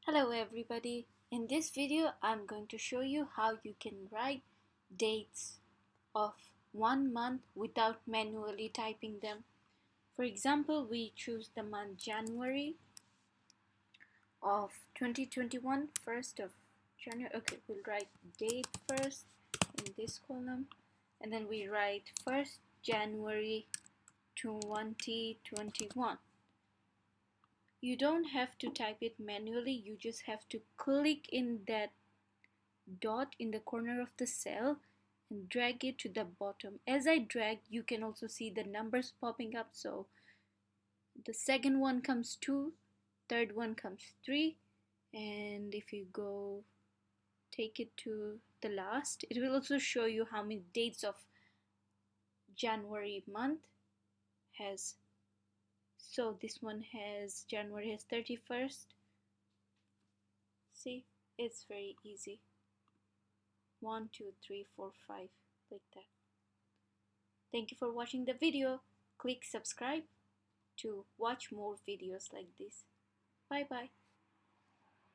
Hello everybody. In this video I'm going to show you how you can write dates of 1 month without manually typing them. For example, we choose the month January of 2021, 1st of January. Okay, we'll write date first in this column, and then we write 1st January 2021. You don't have to type it manually, you just have to click in that dot in the corner of the cell and drag it to the bottom. As I drag, you can also see the numbers popping up. So the second one comes 2, third one comes 3, and if you go take it to the last, it will also show you how many dates of January month has. So this one has January has 31st. See, it's very easy. 1 2 3 4 5, like that. Thank you for watching the video. Click subscribe to watch more videos like this. Bye bye.